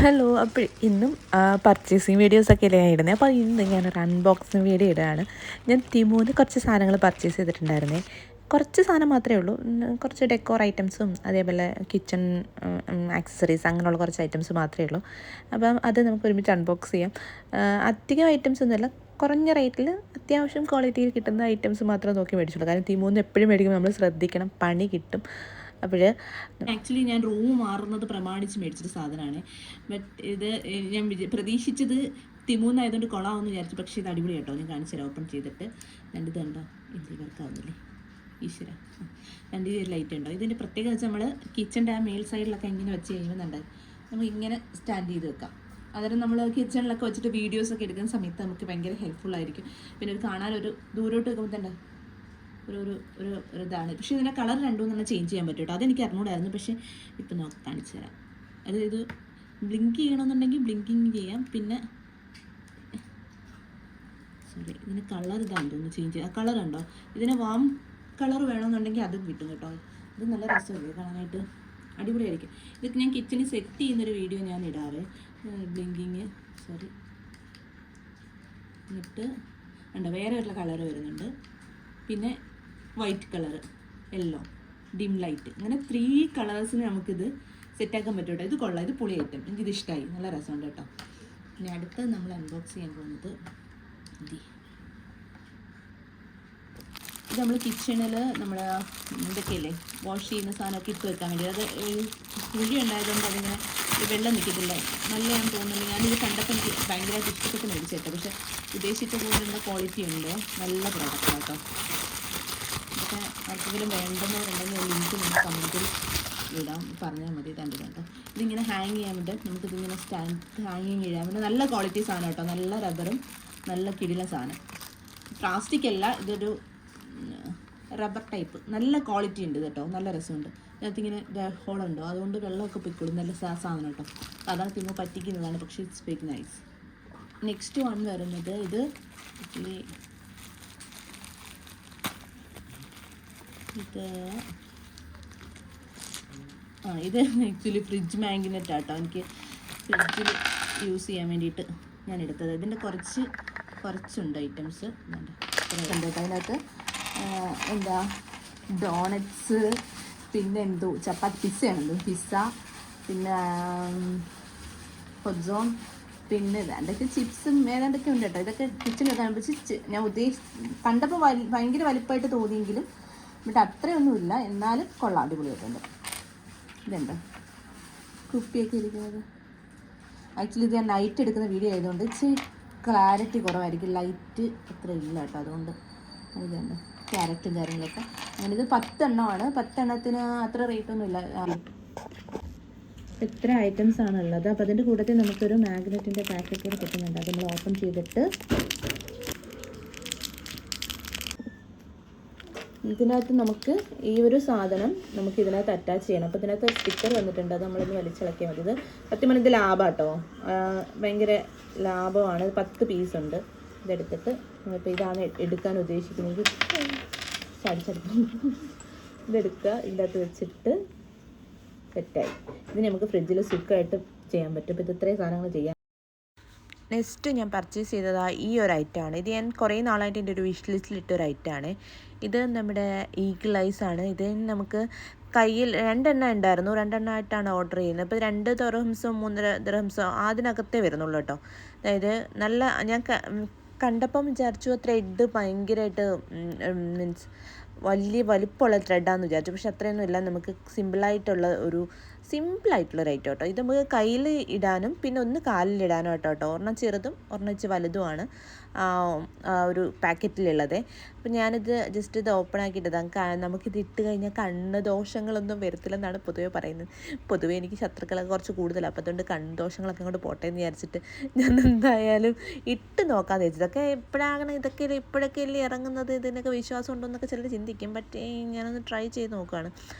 Hello. അപ്പോൾ ഇന്നും purchasing വീഡിയോസൊക്കെ അല്ലേ ഞാൻ ഇടുന്നത്. അപ്പോൾ ഇന്ന് ഞാനൊരു അൺബോക്സിങ് വീഡിയോ ഇടുകയാണ്. ഞാൻ തിമോന്ന് കുറച്ച് സാധനങ്ങൾ പർച്ചേസ് ചെയ്തിട്ടുണ്ടായിരുന്നേ. കുറച്ച് സാധനം മാത്രമേ ഉള്ളൂ. കുറച്ച് ഡെക്കോർ ഐറ്റംസും അതേപോലെ കിച്ചൺ ആക്സസറീസ് അങ്ങനെയുള്ള കുറച്ച് ഐറ്റംസ് മാത്രമേ ഉള്ളൂ. അപ്പം അത് നമുക്ക് ഒരുമിച്ച് അൺബോക്സ് ചെയ്യാം. അധികം ഐറ്റംസ് ഒന്നുമില്ല, കുറഞ്ഞ റേറ്റിൽ അത്യാവശ്യം ക്വാളിറ്റിയിൽ കിട്ടുന്ന ഐറ്റംസ് മാത്രമേ നോക്കി മേടിച്ചുള്ളൂ. കാരണം തിമോന്ന് എപ്പോഴും മേടിക്കുമ്പോൾ നമ്മൾ ശ്രദ്ധിക്കണം, പണി കിട്ടും. അപ്പോൾ ആക്ച്വലി ഞാൻ റൂം മാറുന്നത് പ്രമാണിച്ച് മേടിച്ചൊരു സാധനമാണ്. ബട്ട് ഇത് ഞാൻ പ്രതീക്ഷിച്ചത് തിമൂന്നായതുകൊണ്ട് കൊള്ളാമെന്ന് വിചാരിച്ചു. പക്ഷേ ഇത് അടിപൊളി കേട്ടോ. ഞാൻ കാണിച്ചുതരാം ഓപ്പൺ ചെയ്തിട്ട്. രണ്ടിത് കണ്ടോ, ഇത് വർക്കാവുന്നില്ലേ ഈശ്വര. രണ്ട് ലൈറ്റ് ഉണ്ടോ. ഇതിൻ്റെ പ്രത്യേകത വെച്ചാൽ നമ്മൾ കിച്ചൻ്റെ ആ മേൽ സൈഡിലൊക്കെ ഇങ്ങനെ വെച്ച് കഴിയുമ്പോൾ നമുക്ക് ഇങ്ങനെ സ്റ്റാൻഡ് ചെയ്ത് വെക്കാം. അന്നേരം നമ്മൾ കിച്ചണിലൊക്കെ വെച്ചിട്ട് വീഡിയോസൊക്കെ എടുക്കുന്ന സമയത്ത് നമുക്ക് ഭയങ്കര ഹെൽപ്ഫുൾ ആയിരിക്കും. പിന്നെ ഒരു കാണാനൊരു ദൂരോട്ട് വെക്കുമ്പോൾ തന്നെ ഒരു ഒരു ഒരു ഇതാണ്. പക്ഷേ ഇതിൻ്റെ കളർ രണ്ടും ചേഞ്ച് ചെയ്യാൻ പറ്റും കേട്ടോ. അതെനിക്ക് അറിഞ്ഞൂടായിരുന്നു. പക്ഷേ ഇപ്പം നമുക്ക് കാണിച്ചു തരാം. അതായത് ബ്ലിങ്ക് ചെയ്യണമെന്നുണ്ടെങ്കിൽ ബ്ലിങ്കിങ് ചെയ്യാം. പിന്നെ സോറി, ഇതിന് കളർ ഇതാണെന്ന് തോന്നുന്നു ചേഞ്ച് ചെയ്യാം. കളർ ഉണ്ടോ, ഇതിന് വാം കളർ വേണമെന്നുണ്ടെങ്കിൽ അതും കിട്ടും കേട്ടോ. ഇത് നല്ല രസമല്ലേ കാണാനായിട്ട്, അടിപൊളിയായിരിക്കും. ഇത് ഞാൻ കിച്ചണിൽ സെറ്റ് ചെയ്യുന്നൊരു വീഡിയോ ഞാൻ ഇടാവേ. Blinking sorry. എന്നിട്ട് ഉണ്ടോ വേറെ ഒരു കളർ വരുന്നുണ്ട്. പിന്നെ white colour, yellow, dim light, അങ്ങനെ 3 കളേഴ്സിന് നമുക്കിത് സെറ്റാക്കാൻ പറ്റും കേട്ടോ. ഇത് കൊള്ളാം, ഇത് പൊളി ഐറ്റം, എനിക്കിത് ഇഷ്ടമായി, നല്ല രസമുണ്ട് കേട്ടോ. പിന്നെ അടുത്ത് നമ്മൾ അൺബോക്സ് ചെയ്യാൻ പോകുന്നത് ഇത് നമ്മൾ കിച്ചണിൽ നമ്മൾ ഇതൊക്കെയല്ലേ വാഷ് ചെയ്യുന്ന സാധനമൊക്കെ ഇട്ട് വെക്കാൻ വേണ്ടി. അത് കുഴി ഉണ്ടായതുകൊണ്ട് അതിങ്ങനെ വെള്ളം നിൽക്കത്തില്ല, നല്ലതാണെന്ന് തോന്നുന്നില്ല. ഞാനിത് കണ്ടപ്പോൾ എനിക്ക് ഭയങ്കരമായിട്ട് ഇഷ്ടപ്പെട്ട് മേടിച്ചേട്ടോ. പക്ഷേ ഉദ്ദേശിച്ച പോലുള്ള ക്വാളിറ്റി ഉണ്ട്, നല്ല പ്രോഡക്റ്റ് കേട്ടോ. പക്ഷേ ആർക്കെങ്കിലും വേണ്ടുന്നവരുണ്ടെങ്കിൽ ലിങ്ക് നമുക്ക് കമൻറ്റിൽ ഇടാം, പറഞ്ഞാൽ മതി. കേട്ടോ, ഇതിങ്ങനെ ഹാങ് ചെയ്യാൻ വേണ്ടി നമുക്കിതിങ്ങനെ സ്റ്റാൻഡ് ഹാങ്ങിങ് ചെയ്യാൻ വേണ്ടി നല്ല ക്വാളിറ്റി സാധനം കേട്ടോ. നല്ല റബ്ബറും നല്ല കിടില സാധനം, പ്ലാസ്റ്റിക് അല്ല, ഇതൊരു റബ്ബർ ടൈപ്പ്, നല്ല ക്വാളിറ്റി ഉണ്ട് കേട്ടോ. നല്ല രസമുണ്ട്. ഇതിനകത്തിങ്ങനെ ഹോളുണ്ടോ, അതുകൊണ്ട് വെള്ളമൊക്കെ പൊയ്ക്കോളും. നല്ല സാധനം കേട്ടോ. അതാണ് തിമ്മ പറ്റിക്കുന്നതാണ്, പക്ഷേ it's very nice. Next one വരുന്നത് ഇത് ആക്ച്വലി ഇത് ആക്ച്വലി ഫ്രിഡ്ജ് മാഗ്നറ്റ് ആട്ടോ. എനിക്ക് ഫ്രിഡ്ജിൽ യൂസ് ചെയ്യാൻ വേണ്ടിയിട്ട് ഞാൻ എടുത്തത്. ഇതിൻ്റെ കുറച്ചുണ്ട് ഐറ്റംസ് ഉണ്ട് കേട്ടോ. അതിനകത്ത് എന്താ ഡോണറ്റ്സ്, പിന്നെ എന്തോ ചപ്പാത്തി പിസ്സയാണെന്തോ പിസ്സ, പിന്നെ ഹൊസോൺ, പിന്നെ ഏതാണ്ടൊക്കെ ചിപ്സും ഏതാണ്ടൊക്കെ ഉണ്ട് കേട്ടോ. ഇതൊക്കെ കിച്ചണിൽ കാണുമ്പോൾ ഞാൻ കണ്ടപ്പോൾ ഭയങ്കര വലിപ്പമായിട്ട് തോന്നിയെങ്കിലും എന്നിട്ട് അത്രയൊന്നുമില്ല, എന്നാലും കൊള്ളാം, അടിപൊളിയായിട്ടുണ്ട്. ഇതുണ്ടോ കുപ്പിയൊക്കെ ഇരിക്കുന്നത്. ആക്ച്വലി ഇത് ഞാൻ നൈറ്റ് എടുക്കുന്ന വീഡിയോ ആയതുകൊണ്ട് ഇച്ചിരി ക്ലാരിറ്റി കുറവായിരിക്കും, ലൈറ്റ് അത്ര ഇല്ല കേട്ടോ. അതുകൊണ്ട് ഇതുണ്ട് ക്യാരറ്റും കാര്യങ്ങളൊക്കെ. അങ്ങനെ ഇത് 10 എണ്ണമാണ്. 10 എണ്ണത്തിന് അത്ര റേറ്റൊന്നും ഇല്ല. ഇത്ര ഐറ്റംസ് ആണുള്ളത്. അപ്പോൾ അതിൻ്റെ കൂട്ടത്തിൽ നമുക്കൊരു മാഗ്നറ്റിൻ്റെ പാക്കറ്റ് കൂടെ കിട്ടുന്നുണ്ട്. അത് നമ്മൾ ഓപ്പൺ ചെയ്തിട്ട് ഇതിനകത്ത് നമുക്ക് ഈ ഒരു സാധനം നമുക്ക് ഇതിനകത്ത് അറ്റാച്ച് ചെയ്യണം. അപ്പോൾ ഇതിനകത്ത് സ്റ്റിക്കർ വന്നിട്ടുണ്ട്, അത് നമ്മളിന്ന് വലിച്ചിളക്കിയാൽ മതി. ഇത് സത്യം പറഞ്ഞാൽ ഇത് ലാഭമാട്ടോ, ഭയങ്കര ലാഭമാണ്. 10 പീസുണ്ട്. ഇതെടുത്തിട്ട് ഇപ്പോൾ ഇതാണ് എടുക്കാൻ ഉദ്ദേശിക്കുന്നതെങ്കിൽ ഇതെടുക്കുക, ഇതിൻ്റെ അകത്ത് വെച്ചിട്ട് സെറ്റായി. ഇത് നമുക്ക് ഫ്രിഡ്ജിൽ സുഖമായിട്ട് ചെയ്യാൻ പറ്റും. ഇപ്പോൾ ഇത് ഇത്രയും സാധനങ്ങൾ ചെയ്യാം. നെക്സ്റ്റ് ഞാൻ പർച്ചേസ് ചെയ്തത് ഈ ഒരു ഐറ്റമാണ്. ഇത് ഞാൻ കുറേ നാളായിട്ട് എൻ്റെ ഒരു വിഷ് ലിസ്റ്റിലിട്ടൊരു ഐറ്റമാണ്. ഇത് നമ്മുടെ ഈഗിൾ ഐസ് ആണ്. ഇത് നമുക്ക് കയ്യിൽ 2 എണ്ണം ഉണ്ടായിരുന്നു, 2 എണ്ണമായിട്ടാണ് ഓർഡർ ചെയ്യുന്നത്. അപ്പോൾ 2 ദിർഹംസോ 3 ദിർഹംസോ അതിനകത്തേ വരുന്നുള്ളൂ കേട്ടോ. അതായത് നല്ല ഞാൻ കണ്ടപ്പം വിചാരിച്ചു ത്രെഡ് ഭയങ്കരമായിട്ട് മീൻസ് വലിയ വലിപ്പമുള്ള ത്രെഡാന്ന് വിചാരിച്ചു. പക്ഷെ അത്രയൊന്നും ഇല്ല, നമുക്ക് സിമ്പിളായിട്ടുള്ള ഒരു ഐറ്റം കേട്ടോ. ഇത് നമുക്ക് കയ്യിൽ ഇടാനും പിന്നെ ഒന്ന് കാലിലിടാനും കേട്ടോ. ഒരെണ്ണം ചെറുതും ഒരെണ്ണം വെച്ച് വലുതുമാണ് ഒരു പാക്കറ്റിലുള്ളത്. അപ്പം ഞാനിത് ജസ്റ്റ് ഇത് ഓപ്പൺ ആക്കിയിട്ടതാണ്. നമുക്കിത് ഇട്ട് കഴിഞ്ഞാൽ കണ്ണ് ദോഷങ്ങളൊന്നും വരത്തില്ലെന്നാണ് പൊതുവെ പറയുന്നത്. പൊതുവെ എനിക്ക് ശത്രുക്കളൊക്കെ കുറച്ച് കൂടുതലാണ്. അപ്പോൾ അതുകൊണ്ട് കണ്ണ് ദോഷങ്ങളൊക്കെ അങ്ങോട്ട് പോട്ടെ എന്ന് വിചാരിച്ചിട്ട് ഞാൻ എന്തായാലും ഇട്ട് നോക്കാമെന്ന് വെച്ചത്. ഇപ്പോഴൊക്കെ അല്ലേ ഇറങ്ങുന്നത്, ഇതിനൊക്കെ വിശ്വാസം ഉണ്ടോ എന്നൊക്കെ ചിലർ ചിന്തിക്കും. ബട്ട് ഞാനൊന്ന് ട്രൈ ചെയ്ത് നോക്കുകയാണ്.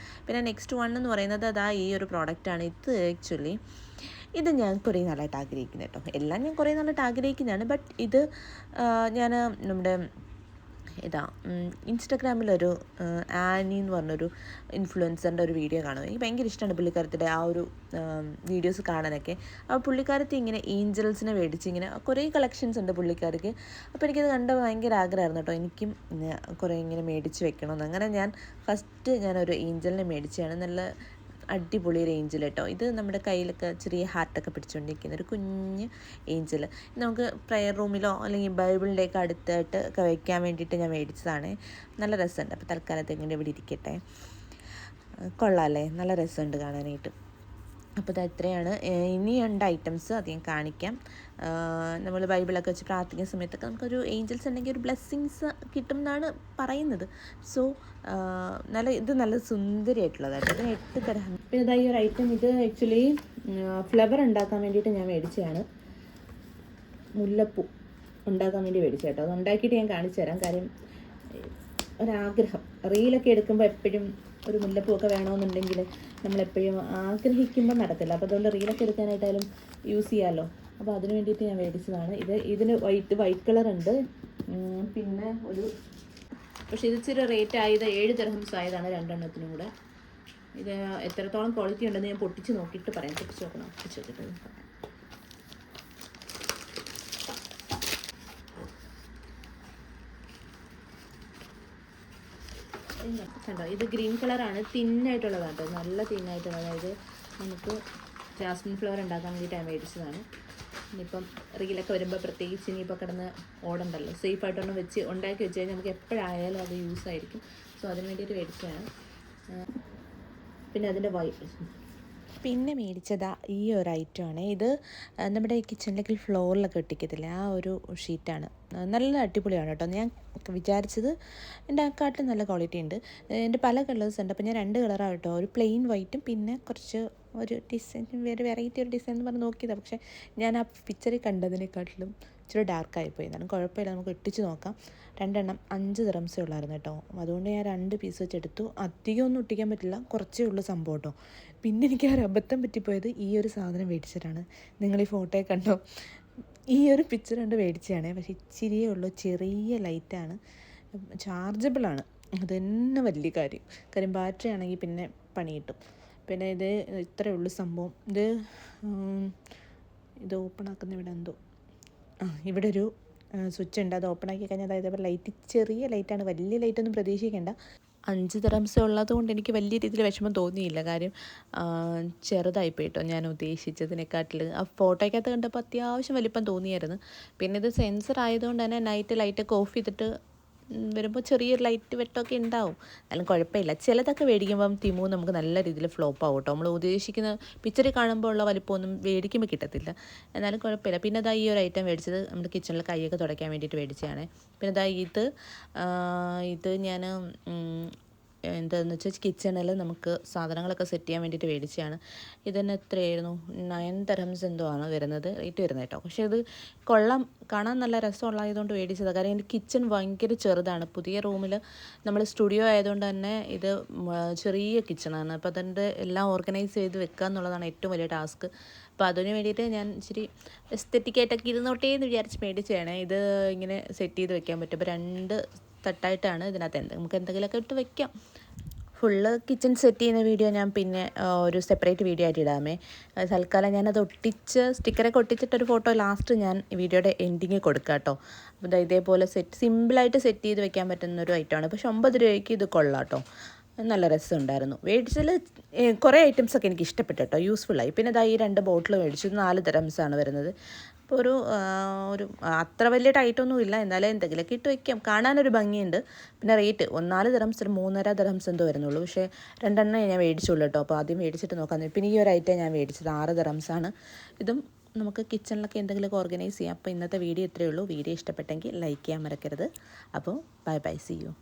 പിന്നെ നെക്സ്റ്റ് വൺ എന്ന് പറയുന്നത് ഈ ഒരു പ്രോഡക്റ്റാണ്. ഇത് ഞാൻ കുറേ നാളായിട്ട് ആഗ്രഹിക്കുന്നത് കേട്ടോ. എല്ലാം ഞാൻ കുറേ നാളായിട്ട് ആഗ്രഹിക്കുന്നതാണ്. ബട്ട് ഇത് ഞാൻ നമ്മുടെ ഇതാ ഇൻസ്റ്റഗ്രാമിലൊരു ആനി എന്ന് പറഞ്ഞൊരു ഇൻഫ്ലുവൻസറിൻ്റെ ഒരു വീഡിയോ കാണും. എനിക്ക് ഭയങ്കര ഇഷ്ടമാണ് പുള്ളിക്കാരത്തിൻ്റെ ആ ഒരു വീഡിയോസ് കാണാനൊക്കെ. അപ്പോൾ പുള്ളിക്കാരത്തി ഇങ്ങനെ ഏഞ്ചൽസിനെ മേടിച്ച് ഇങ്ങനെ കുറേ കളക്ഷൻസ് ഉണ്ട് പുള്ളിക്കാർക്ക്. അപ്പോൾ എനിക്കത് കണ്ട ഭയങ്കര ആഗ്രഹമായിരുന്നു കേട്ടോ, എനിക്കും കുറേ ഇങ്ങനെ മേടിച്ച് വെക്കണമെന്ന്. അങ്ങനെ ഫസ്റ്റ് ഞാനൊരു ഏഞ്ചലിനെ മേടിച്ചാണ്. നല്ല അടിപൊളി ഒരു ഏഞ്ചൽ കേട്ടോ. ഇത് നമ്മുടെ കയ്യിലൊക്കെ ചെറിയ ഹാർട്ടൊക്കെ പിടിച്ചുകൊണ്ടിരിക്കുന്ന ഒരു കുഞ്ഞ് ഏഞ്ചൽ. നമുക്ക് പ്രയർ റൂമിലോ അല്ലെങ്കിൽ ബൈബിളിൻ്റെയൊക്കെ അടുത്തായിട്ട് ഒക്കെ വയ്ക്കാൻ വേണ്ടിയിട്ട് ഞാൻ മേടിച്ചതാണ്. നല്ല രസമുണ്ട്. അപ്പോൾ തൽക്കാലത്ത് ഇങ്ങനെ ഇവിടെ ഇരിക്കട്ടെ. കൊള്ളാമല്ലേ, നല്ല രസമുണ്ട് കാണാനായിട്ട്. അപ്പോൾ ഇത് ഇത്രയാണ്. ഇനിയുണ്ട് ഐറ്റംസ്, അത് ഞാൻ കാണിക്കാം. നമ്മൾ ബൈബിളൊക്കെ വെച്ച് പ്രാർത്ഥിക്കുന്ന സമയത്തൊക്കെ നമുക്കൊരു ഏഞ്ചൽസ് ഉണ്ടെങ്കിൽ ഒരു ബ്ലെസ്സിങ്സ് കിട്ടും എന്നാണ് പറയുന്നത്. സോ നല്ല സുന്ദരിയായിട്ടുള്ളതാണ്. ഇതിന് 8 തരം. പിന്നെ ഇതാ ഈ ഒരു ഐറ്റം, ഇത് ആക്ച്വലി ഫ്ലവർ ഉണ്ടാക്കാൻ വേണ്ടിയിട്ട് ഞാൻ മേടിച്ചതാണ്. മുല്ലപ്പൂ ഉണ്ടാക്കാൻ വേണ്ടി മേടിച്ച കേട്ടോ. അത് ഉണ്ടാക്കിയിട്ട് ഞാൻ കാണിച്ചു തരാം. കാര്യം ഒരാഗ്രഹം, റീലൊക്കെ എടുക്കുമ്പോൾ എപ്പോഴും ഒരു മുല്ലപ്പൂവൊക്കെ വേണമെന്നുണ്ടെങ്കിൽ നമ്മളെപ്പോഴും ആഗ്രഹിക്കുമ്പോൾ നടക്കില്ല. അപ്പോൾ അതുകൊണ്ട് റീലൊക്കെ എടുക്കാനായിട്ടായാലും യൂസ് ചെയ്യാമല്ലോ. അപ്പോൾ അതിന് വേണ്ടിയിട്ട് ഞാൻ മേടിച്ചതാണ്. ഇതിന് വൈറ്റ് കളർ ഉണ്ട്. പിന്നെ പക്ഷേ ഇത് ഇച്ചിരി റേറ്റ് ആയത് 7 ദിർഹംസ് ആയതാണ് രണ്ടെണ്ണത്തിനും കൂടെ. ഇത് എത്രത്തോളം ക്വാളിറ്റി ഉണ്ടെന്ന് ഞാൻ പൊട്ടിച്ച് നോക്കിയിട്ട് പറയാം. പൊട്ടിച്ച് നോക്കിയിട്ട് കണ്ടോ, ഇത് ഗ്രീൻ കളറാണ്. തിന്നായിട്ടുള്ളതാണ് കേട്ടോ, നല്ല തിന്നായിട്ടുള്ളത്. അതായത് നമുക്ക് ജാസ്മിൻ ഫ്ലവർ ഉണ്ടാക്കാൻ വേണ്ടിയിട്ട് മേടിച്ചതാണ്. ഇനിയിപ്പം റീലൊക്കെ വരുമ്പോൾ പ്രത്യേകിച്ച് ഇനിയിപ്പോൾ കിടന്ന് ഓടണ്ടല്ലോ, സേഫായിട്ടൊന്ന് വെച്ച് ഉണ്ടാക്കി വെച്ച് കഴിഞ്ഞാൽ നമുക്ക് എപ്പോഴായാലും അത് യൂസ് ആയിരിക്കും. സോ അതിന് വേണ്ടിയിട്ട് മേടിച്ചതാണ്. പിന്നെ അതിൻ്റെ പിന്നെ മേടിച്ചതാ ഈ ഒരു ഐറ്റമാണ്. ഇത് നമ്മുടെ കിച്ചണിലേക്ക് ഫ്ലോറിലൊക്കെ ഒട്ടിക്കത്തില്ല, ആ ഒരു ഷീറ്റാണ്. നല്ല അടിപൊളിയാണ് കേട്ടോ. ഞാൻ വിചാരിച്ചത് എൻ്റെ ആക്കാട്ടിൽ നല്ല ക്വാളിറ്റി ഉണ്ട്. എൻ്റെ പല കളേഴ്സ് ഉണ്ട്. അപ്പോൾ ഞാൻ 2 കളറാണ് കേട്ടോ, ഒരു പ്ലെയിൻ വൈറ്റും പിന്നെ കുറച്ച് ഒരു ഡിസൈൻ, വെറൈറ്റി ഒരു ഡിസൈൻ എന്ന് പറഞ്ഞ് നോക്കിയതാണ്. പക്ഷേ ഞാൻ ആ പിക്ചറിൽ കണ്ടതിനെക്കാട്ടിലും ഇച്ചിരി ഡാർക്കായിപ്പോയി. എന്നാലും കുഴപ്പമില്ല, നമുക്ക് ഇട്ടിച്ച് നോക്കാം. 2 എണ്ണം 5 ദിർഹംസേ ഉള്ളായിരുന്നു കേട്ടോ. അതുകൊണ്ട് ഞാൻ 2 പീസ് വെച്ചെടുത്തു. അധികം ഒന്നും ഒട്ടിക്കാൻ പറ്റില്ല, കുറച്ചേ ഉള്ളൂ സംഭവം കേട്ടോ. പിന്നെ എനിക്ക് ആ ഒരു അബദ്ധം പറ്റിപ്പോയത് ഈ ഒരു സാധനം മേടിച്ചിട്ടാണ്. നിങ്ങൾ ഈ ഫോട്ടോയെ കണ്ടോ, ഈ ഒരു പിക്ചർ കണ്ട് മേടിച്ചതാണ്. പക്ഷേ ഇച്ചിരിയേ ഉള്ളൂ, ചെറിയ ലൈറ്റാണ്, ചാർജബിളാണ്. അത് തന്നെ വലിയ കാര്യം ബാറ്ററി ആണെങ്കിൽ പിന്നെ പണി കിട്ടും. പിന്നെ ഇത് ഇത്രയേ ഉള്ളൂ സംഭവം. ഇത് ഓപ്പൺ ആക്കുന്ന ഇവിടെ എന്തോ ഇവിടെ ഒരു സ്വിച്ച് ഉണ്ട്. അത് ഓപ്പൺ ആക്കി കഴിഞ്ഞാൽ അതായത് ലൈറ്റ് ചെറിയ ലൈറ്റാണ്, വലിയ ലൈറ്റൊന്നും പ്രതീക്ഷിക്കേണ്ട. 5 ദിർഹംസ് ഉള്ളത് കൊണ്ട് എനിക്ക് വലിയ രീതിയിൽ വിഷമം തോന്നിയില്ല. കാര്യം ചെറുതായിപ്പോയി കേട്ടോ, ഞാൻ ഉദ്ദേശിച്ചതിനെക്കാട്ടിൽ. ആ ഫോട്ടോയ്ക്കകത്ത് കണ്ടപ്പോൾ അത്യാവശ്യം വലിപ്പം തോന്നിയായിരുന്നു. പിന്നെ ഇത് സെൻസർ ആയതുകൊണ്ട് തന്നെ നൈറ്റ് ലൈറ്റൊക്കെ ഓഫ് ചെയ്തിട്ട് വരുമ്പോൾ ചെറിയൊരു ലൈറ്റ് വെട്ടമൊക്കെ ഉണ്ടാവും. എന്നാലും കുഴപ്പമില്ല. ചിലതൊക്കെ മേടിക്കുമ്പം തിമു നമുക്ക് നല്ല രീതിയിൽ ഫ്ലോപ്പ് ആവും കേട്ടോ. നമ്മൾ ഉദ്ദേശിക്കുന്ന പിക്ചറിൽ കാണുമ്പോൾ ഉള്ള വലിപ്പമൊന്നും മേടിക്കുമ്പോൾ കിട്ടത്തില്ല. എന്നാലും കുഴപ്പമില്ല. പിന്നെ ഈ ഒരു ഐറ്റം മേടിച്ചത് നമ്മുടെ കിച്ചണിൽ കൈയൊക്കെ തുടയ്ക്കാൻ വേണ്ടിയിട്ട് മേടിച്ചതാണ്. പിന്നെ ഇത് ഞാൻ എന്താണെന്ന് വെച്ചാൽ കിച്ചണിൽ നമുക്ക് സാധനങ്ങളൊക്കെ സെറ്റ് ചെയ്യാൻ വേണ്ടിയിട്ട് മേടിച്ചതാണ്. ഇതിന് എത്രയായിരുന്നു, 9 ദിർഹംസ് എന്തോ ആണ് റേറ്റ് വരുന്നത് കേട്ടോ. പക്ഷേ ഇത് കൊള്ളാം, കാണാൻ നല്ല രസമുള്ളതായതുകൊണ്ട് മേടിച്ചതാണ്. കാരണം എൻ്റെ കിച്ചൺ ഭയങ്കര ചെറുതാണ്. പുതിയ റൂമിൽ നമ്മൾ സ്റ്റുഡിയോ ആയതുകൊണ്ട് തന്നെ ഇത് ചെറിയ കിച്ചണാണ്. അപ്പോൾ അതിൻ്റെ എല്ലാം ഓർഗനൈസ് ചെയ്ത് വെക്കുക എന്നുള്ളതാണ് ഏറ്റവും വലിയ ടാസ്ക്. അപ്പോൾ അതിന് വേണ്ടിയിട്ട് ഞാൻ ഇച്ചിരി എസ്തെറ്റിക്കായിട്ടൊക്കെ ഇരുന്നോട്ടേ എന്ന് വിചാരിച്ച് മേടിച്ചതാണ്. ഇത് ഇങ്ങനെ സെറ്റ് ചെയ്ത് വെക്കാൻ പറ്റും. അപ്പോൾ 2 തട്ടായിട്ടാണ് ഇതിനകത്ത്. നമുക്ക് എന്തെങ്കിലുമൊക്കെ ഇട്ട് വെക്കാം. ഫുള്ള് കിച്ചൺ സെറ്റ് ചെയ്യുന്ന വീഡിയോ ഞാൻ പിന്നെ ഒരു സെപ്പറേറ്റ് വീഡിയോ ആയിട്ട് ഇടാമേ. തൽക്കാലം ഞാനത് സ്റ്റിക്കറൊക്കെ ഒട്ടിച്ചിട്ടൊരു ഫോട്ടോ ലാസ്റ്റ് ഞാൻ വീഡിയോയുടെ എൻഡിങ്ങിൽ കൊടുക്കാം കേട്ടോ. അപ്പോൾ ഇതേപോലെ സിമ്പിളായിട്ട് സെറ്റ് ചെയ്ത് വെക്കാൻ പറ്റുന്നൊരു ഐറ്റമാണ്. പക്ഷെ 9 രൂപയ്ക്ക് ഇത് കൊള്ളാം കേട്ടോ. നല്ല രസമുണ്ടായിരുന്നു. മേടിച്ചതിൽ കുറേ ഐറ്റംസൊക്കെ എനിക്ക് ഇഷ്ടപ്പെട്ടു കേട്ടോ, യൂസ്ഫുള്ളായി. പിന്നെ ഈ 2 ബോട്ടിൽ മേടിച്ചു. 4 ദിർഹംസാണ് വരുന്നത്. അപ്പോൾ ഒരു അത്ര വലിയ ടൈറ്റൊന്നും ഇല്ല, എന്നാലും എന്തെങ്കിലുമൊക്കെ ഇട്ട് വയ്ക്കാം. കാണാനൊരു ഭംഗിയുണ്ട്. പിന്നെ റേറ്റ് 4 ദിർഹംസ്, 3.5 ദിർഹംസ് എന്തോ വരുന്നുള്ളൂ. പക്ഷേ 2 എണ്ണം ഞാൻ മേടിച്ചുള്ളൂ കേട്ടോ. അപ്പോൾ ആദ്യം മേടിച്ചിട്ട് നോക്കാം. പിന്നെ ഈ ഒരു ഐറ്റം ഞാൻ മേടിച്ചത് 6 ദിർഹംസാണ്. ഇതും നമുക്ക് കിച്ചണിലൊക്കെ എന്തെങ്കിലുമൊക്കെ ഓർഗനൈസ് ചെയ്യാം. അപ്പോൾ ഇന്നത്തെ വീഡിയോ ഇത്രയേ ഉള്ളൂ. വീഡിയോ ഇഷ്ടപ്പെട്ടെങ്കിൽ ലൈക്ക് ചെയ്യാൻ മറക്കരുത്. അപ്പോൾ ബൈ, സീ യു.